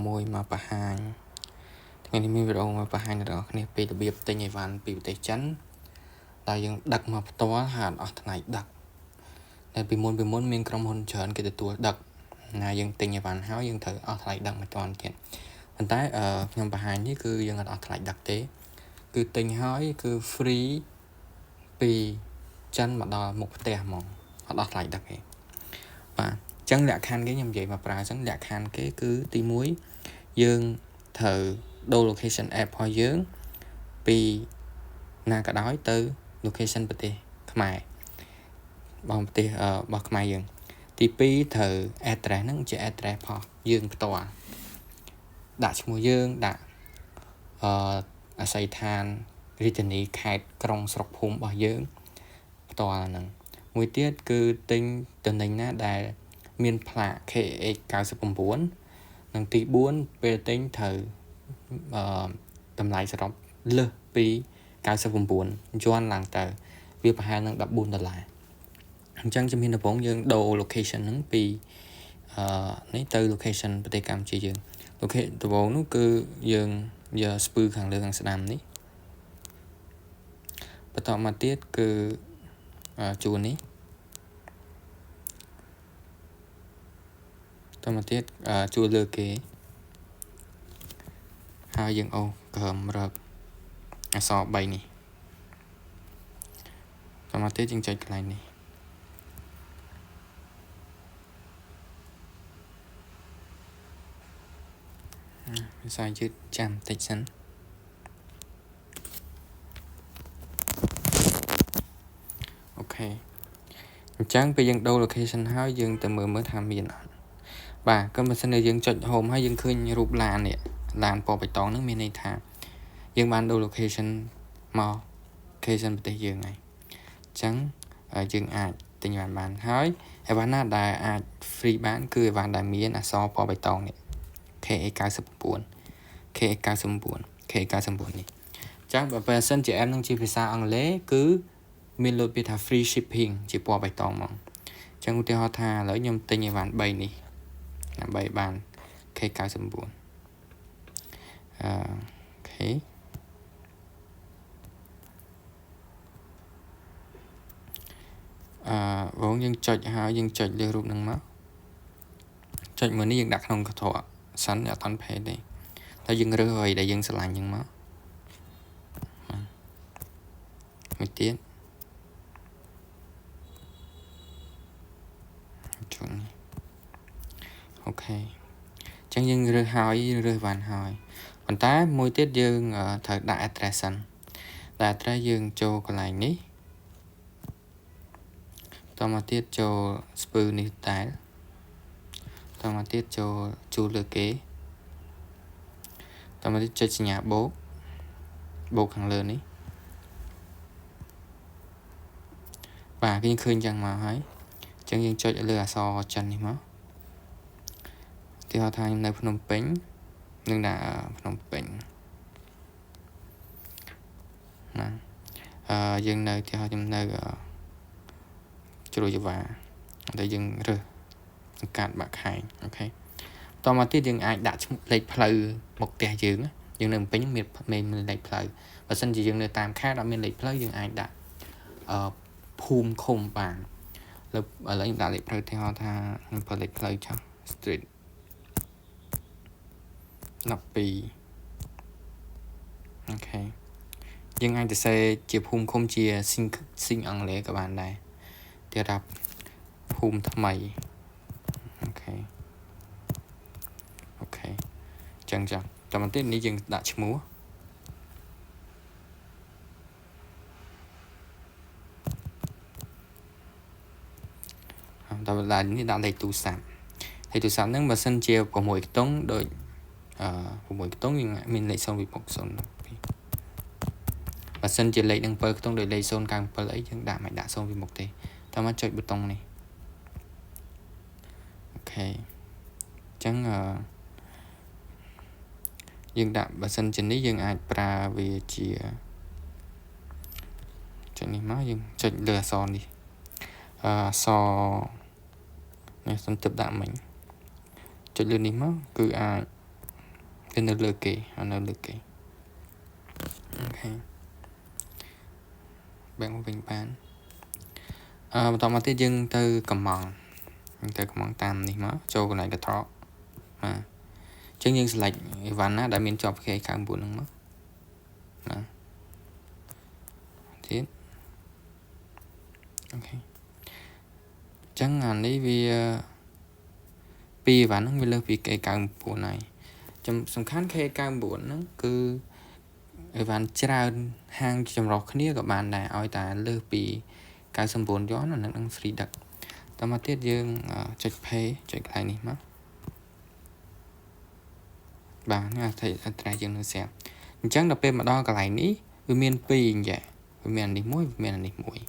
môi mà bà hàngថ្ងៃនេះមានវីដេអូមកបង្ហាញដល់អ្នកគ្នាពីរបៀបទិញអីវ៉ាន់ពីប្រទេសចិនដែលយើងដឹកមកផ្ទាល់ហើយអត់ថ្លៃដឹកតែពីមុនមានក្រុមហ៊ុនច្រើនគេទទួលដឹកណាយើងទិញអីវ៉ាន់ហើយយើងត្រូវអស់ថ្លៃដឹកមកតន់ទៀតប៉ុន្តែខ្ញុំបង្ហាញនេះគឺយើងអត់អស់ថ្លៃដឹកទេគឺទិញហើយគឺ free ពីចិនមកដល់មុខផ្ទះហ្មងអត់អស់ថ្លៃដឹកទេបាទអញ្ចឹងលក្ខខណ្ឌគេខ្ញុំនិយាយមកប្រើអញ្ចឹងលក្ខខណ្ឌគេគឺទី1យើងត្រូវដូរ location app របស់យើងពីណាក៏ដោយទៅ location ប្រទេសខ្មែរបងប្រទេសរបស់ខ្មែរយើងទី2ត្រូវ address ហ្នឹងជា address របស់យើងផ្ទាល់ដាក់ឈ្មោះយើងដាក់អាស័យដ្ឋានរាជធានីខេត្តក្រុងស្រុកភូមិរបស់យើងផ្ទាល់ហ្នឹងមួយទៀតគឺទិញតំណែងណាដែលមានផ្លាក KH 99និងទី4ពេលទិញត្រូវតម្លៃសរុបលើសពី99យួនឡើងទៅវាប្រហែលនឹង$14អញ្ចឹងជំហានដំបូងយើងដូរ location ហ្នឹងពីនេះទៅ location ប្រទេសកម្ពុជាយើង location ដំបូងនោះគឺយើងយកស្ពឺខាងលើខាងស្ដាំនេះបន្តមកទៀតគឺជួរនេះតមកទៀតជួរលើគេហើយយើងអូសក្រឹមរកអក្សរ3នេះតមកទៀតយើងចុចកន្លែងនេះភាសាយឺតចាំតិចសិនអូខេអញ្ចឹងពេលយើងដូរ location ហើយយើងទៅមើលថាមានអត់បាទក៏មិនសិនយើងចុច home ហើយយើងឃើញរូបឡាននេះឡានពណ៌បៃតងហ្នឹងមានន័យថាយើងបានដូរ location មក location ប្រទេសយើងហើយអញ្ចឹងយើងអាចទិញបានហើយអីវ៉ាន់ណាដែលអាច free បានគឺអីវ៉ាន់ដែលមានអក្សរពណ៌បៃតងនេះ KA99 KA99 នេះចឹងបើសិនជា app នឹងជាភាសាអង់គ្លេសគឺមានលោតពាក្យថា free shipping ជាពណ៌បៃតងហ្មងចឹងឧទាហរណ៍ថាឥឡូវខ្ញុំទិញអីវ៉ាន់3នេះដើម្បីបាន K99 អូខេបងយើងចុចហើយយើងចុចលើរូបហ្នឹងមកចុចមើលនេះយើងដាក់ក្នុងកន្ត្រកសិនអត់តាន់ផេតទេតែយើងរើសអ្វីដែលយើងស្រឡាញ់ហ្នឹងមកមួយទៀតចុចនេះអូខេអញ្ចឹងយើងរើសហើយរើសបានហើយប៉ុន្តែមួយទៀតយើងត្រូវដាក់ address សិនដាក់ address យើងចូលកន្លែងនេះតមកទៀតចូលស្ពឺនេះតែតមកទៀតចូលជួរលើគេតមកទៀតចុចសញ្ញាបូកខាងលើនេះបាទគេឃើញចឹងមកហើយអញ្ចឹងយើងចុចលើអក្សរចិននេះមកទីហៅថាខ្ញុំនៅភ្នំពេញនឹងដាក់ភ្នំពេញណាយើងនៅទីហៅខ្ញុំនៅជ្រោយវ៉ាតែយើងរើសកាត់បាក់ខែងអូខេតមកទៀតយើងអាចដាក់លេខផ្លូវមកផ្ទះយើងនៅភ្នំពេញមានលេខផ្លូវបើសិនជាយើងនៅតាមខេត្តអត់មានលេខផ្លូវយើងអាចដាក់ភូមិឃុំបានឥឡូវខ្ញុំដាក់លេខផ្លូវទីហៅថាខ្ញុំប្រើលេខផ្លូវចុះ street 12អូខេយើងអាចទៅសេជាភូមិឃុំជាស៊ីងអង់គ្លេសក៏បានដែរទៀតរាប់ភូមិថ្មីអូខេចឹងតមកទៀតនេះយើងដាក់ឈ្មោះដល់ឡាននេះដាក់លេខទូរស័ព្ទហ្នឹងបើសិនជា6ខ្ទង់ដូច6ខ្ទង់យើងមានលេខ020បើសិនជាលេខនឹង7ខ្ទង់ដូចលេខ097អីយើងដាក់មិនដាក់0ពីមុខទេតមកចុចប៊ូតុងនេះអូខេអញ្ចឹងយើងដាក់បើសិនជានេះយើងអាចប្រើវាជាចុចនេះមកយើងចុចលើអក្សរនេះអក្សរនេះសំទិបដាក់មិញចុចលើនេះមកគឺអាច វានៅលើគេនៅលើគេអូខេបែកមកវិញបានបន្តមកទៀតយើងទៅកំងតាមនេះមកចូលកន្លែងកត្រកបាទអញ្ចឹងយើង select អីវ៉ាន់ណាដែលមានជាប់ K99 ហ្នឹងមកណាទៀតអូខេអញ្ចឹងអានេះវាពីអីវ៉ាន់ហ្នឹងវាលើសពី K99 ហើយសំខាន់ K99 ហ្នឹងគឺអីវ៉ាន់ច្រើនហាងចម្រុះគ្នាក៏បានដែរឲ្យតែលើសពី99យន់អានឹង free ដឹកតមកទៀតយើងចុច pay ចុចកន្លែងនេះមកបាទនេះអត្រាយើងនៅស្រាប់អញ្ចឹងដល់ពេលមកដល់កន្លែងនេះវាមាន2អញ្ចឹងវាមាននេះមួយវាមាននេះមួយ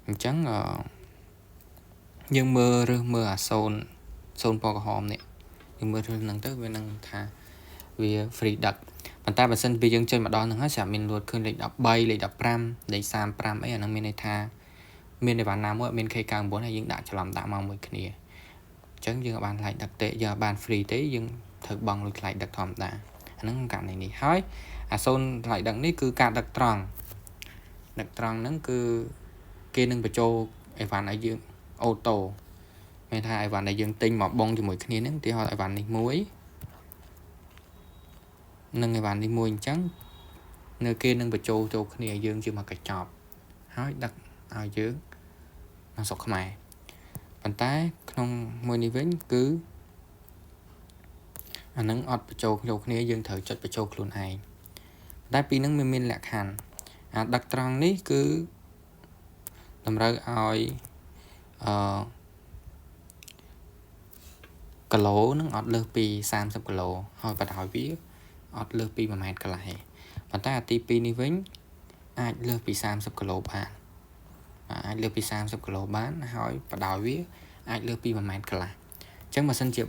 អញ្ចឹងយើងរើសមើលអា0ពណ៌ក្រហមនេះយើងមើលហ្នឹងទៅវានឹងថាវា free ដឹកប៉ុន្តែបើសិនពីយើងចេញមកដល់ហ្នឹងហើយស្រាប់មានលួតឃើញលេខ13លេខ15លេខ35អីអាហ្នឹងមានន័យថាមានអីវ៉ាន់ណាមួយអត់មាន K99 ហើយយើងដាក់ច្រឡំដាក់មកមួយគ្នាអញ្ចឹងយើងបានថ្លៃដឹកទេយើងបាន free ទេយើងត្រូវបង់លុយថ្លៃដឹកធម្មតាអាហ្នឹងករណីនេះហើយអា0ថ្លៃដឹកនេះគឺការដឹកត្រង់ហ្នឹងគឺគេនឹងបញ្ចូលអីវ៉ាន់ឲ្យយើងអូតូមានថាអីវ៉ាន់ដែលយើងទិញមកបង់ជាមួយគ្នាហ្នឹងទីហោអីវ៉ាន់នេះមួយនិងអីវ៉ាន់នេះមួយអញ្ចឹងនៅគេនឹងបញ្ចូលចូលគ្នាយើងជាមកកញ្ចប់ហើយដឹកឲ្យយើងនៅស្រុកខ្មែរប៉ុន្តែក្នុងមួយនេះវិញគឺអានឹងអត់បញ្ចូលគ្នាយើងត្រូវចុចបញ្ចូលខ្លួនឯងតែពីនឹងមានលក្ខខណ្ឌអាដឹកត្រង់នេះគឺតម្រូវឲ្យគីឡូនឹងអត់លើសពី30គីឡូហើយបដ ாய் វាអត់លើសពី1ម៉ែត្រកន្លះប៉ុន្តែអាទី2នេះវិញអាចលើសពី30គីឡូបានអាចលើសពី30គីឡូបានហើយបដ ாய் វាអាចលើសពី1ម៉ែត្រកន្លះអញ្ចឹងបើសិនជា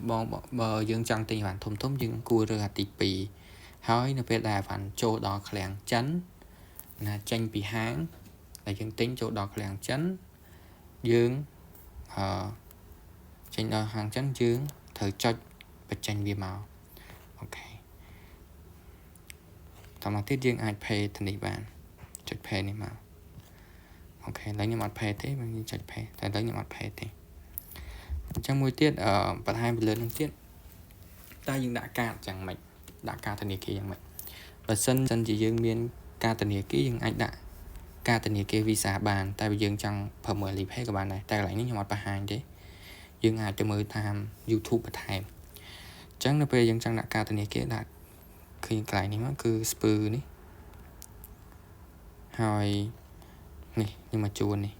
បើយើងចង់ទិញអីវ៉ាន់ធំយើងគួររើសអាទី2ហើយនៅពេលដែលអីវ៉ាន់ចូលដល់ឃ្លាំងចិនណាចេញពីហាងដែលយើងទិញចូលដល់ឃ្លាំងចិនយើងចេញដល់ហាងចិនយើងត្រូវចុចបញ្ចេញវាមកអូខេតមកទៀតយើងអាច pay ទៅនេះបានចុច pay នេះមកអូខេឥឡូវខ្ញុំអត់ pay ទេខ្ញុំចុច pay តែឥឡូវខ្ញុំអត់ pay ទេអញ្ចឹងមួយទៀតបន្ថែមពីលើនឹងទៀតតើយើងដាក់កាតយ៉ាងម៉េចដាក់កាតធនាគារយ៉ាងម៉េចបើសិនជាយើងមានកាតធនាគារយើងអាចដាក់កាតធនាគារ Visa បានតែបើយើងចង់ Family Pay ក៏បានដែរតែកន្លែងនេះខ្ញុំអត់បង្ហាញទេយើងអាចទៅមើលតាម YouTube បន្ថែមអញ្ចឹងនៅពេលយើងចង់ដាក់កាតធនាគារដាក់ឃើញកន្លែងនេះមកគឺស្ពឺនេះហើយនេះខ្ញុំមកជួននេះ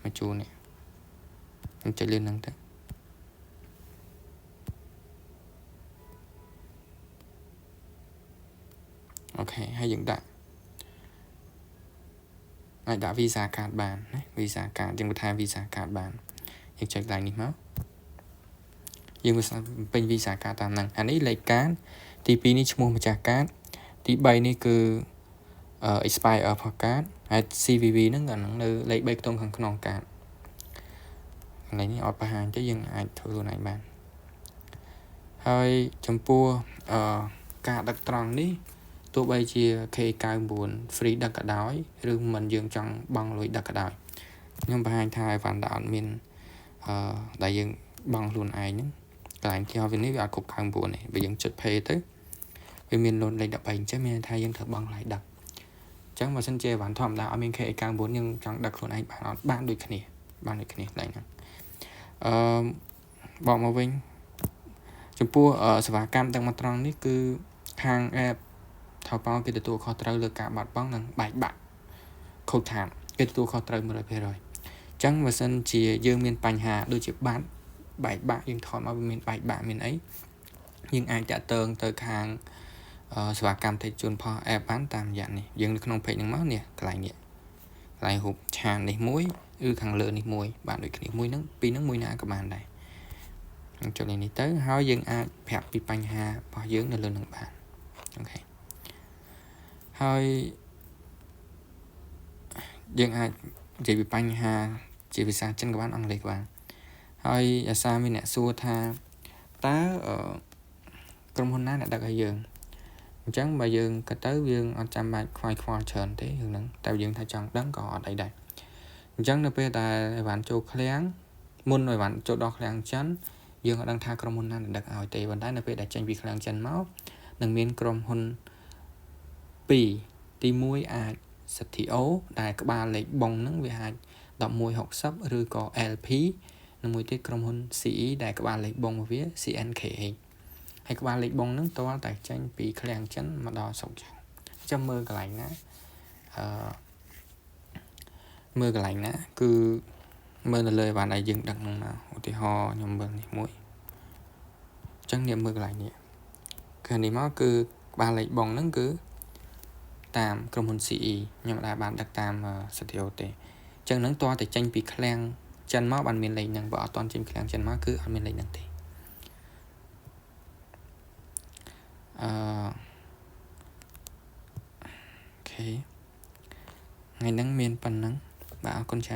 មកជួននេះខ្ញុំចុចលើហ្នឹងទៅអូខេហើយយើងដាក់អាចដាក់ Visa card បានណា Visa card យើងបន្ថែម Visa card បានយើងចុចកន្លែងនេះមកយើងពេញ Visa card តាមហ្នឹងអានេះលេខកាតទី2នេះឈ្មោះម្ចាស់កាតទី3នេះគឺexpire របស់កាតហើយ CVV ហ្នឹងអាហ្នឹងនៅលេខ3ខ្ទង់ខាងក្នុងកាតកន្លែងនេះអត់បង្ហាញទេយើងអាចធ្វើខ្លួនឯងបានហើយចំពោះការដឹកត្រង់នេះទោះបីជា K99 free ដឹកក៏ដោយឬមិនយើងចង់បង់លុយដឹកក៏ដោយខ្ញុំបង្ហាញថាអីវ៉ាន់ដែលអត់មានដែលយើងបង់ខ្លួនឯងហ្នឹងកន្លែងទីវិញនេះវាអត់គ្រប់99ទេបើយើងចុច pay ទៅវាមានលុនលេខ13អញ្ចឹងមានថាយើងត្រូវបង់ថ្លៃដឹកអញ្ចឹងបើសិនជាអីវ៉ាន់ធម្មតាអត់មាន K99 យើងចង់ដឹកខ្លួនឯងបានអត់បានដូចគ្នាកន្លែងហ្នឹងបកមកវិញចំពោះសេវាកម្មដឹកមកត្រង់នេះគឺខាង app ថៅប៉ោគេទទួលខុសត្រូវលើការបាត់បង់និងបែកបាក់ខូចខាតគេទទួលខុសត្រូវ 100% អញ្ចឹងបើសិនជាយើងមានបញ្ហាដូចជាបាត់បែកបាក់យើងថតមកវាមានបែកបាក់មានអីយើងអាចតាក់ទងទៅខាងសេវាកម្មទេជនផល app បានតាមរយៈនេះយើងនៅក្នុង page ហ្នឹងមកនេះកន្លែងនេះកន្លែងរូបឆាននេះមួយឬខាងលើនេះមួយបានដូចគ្នាមួយហ្នឹងពីរហ្នឹងមួយណាក៏បានដែរយើងចុចនេះទៅហើយយើងអាចប្រាប់ពីបញ្ហារបស់យើងនៅលើនឹងបានអូខេហើយយើងអាចនិយាយពីបញ្ហាជាភាសាចិនក៏បានអង់គ្លេសក៏បានហើយអាសាមានអ្នកសួរថាតើ ក្រុមហ៊ុនណាអ្នកដឹកឲ្យយើងអញ្ចឹងបើយើងក៏ទៅយើងអត់ចាំបាច់ខ្វាយខ្វល់ច្រើនទេរឿងហ្នឹងតែយើងថាចង់ដឹងក៏អត់អីដែរអញ្ចឹងនៅពេលដែលអីវ៉ាន់ចូលឃ្លាំងមុនអីវ៉ាន់ចូលដល់ឃ្លាំងចិនយើងអត់ដឹងថាក្រុមហ៊ុនណាអ្នកដឹកឲ្យទេប៉ុន្តែនៅពេលដែលចេញពីឃ្លាំងចិនមកនឹងមានក្រុមហ៊ុន2ទី1អាច CTO ដែលក្បាលលេខបងហ្នឹងវាអាច1160ឬក៏ LP និងមួយទៀតក្រុមហ៊ុន CE ដែលក្បាលលេខបងរបស់វា CNKH ហើយក្បាលលេខបងហ្នឹងតើតែចេញពីឃ្លាំងចិនមកដល់ស្រុកចាំមើលកន្លែងណាមើលកន្លែងណាគឺមើលនៅលើបានឲ្យយើងដឹកហ្នឹងមកឧទាហរណ៍ខ្ញុំមើលនេះមួយអញ្ចឹងអ្នកមើលកន្លែងនេះគឺនេះមកគឺក្បាលលេខបងហ្នឹងគឺតាមក្រុមហ៊ុន CE ខ្ញុំអាចបានដឹកតាម CTO ទេអញ្ចឹងហ្នឹងតើតែចេញពីឃ្លាំងចិនមកបានមានលេខហ្នឹងបើអត់តន់ចេញឃ្លាំងចិនមកគឺអត់មានលេខហ្នឹងទេអូខេថ្ងៃហ្នឹងមានប៉ុណ្ណឹងបាទអរគុណច្រើន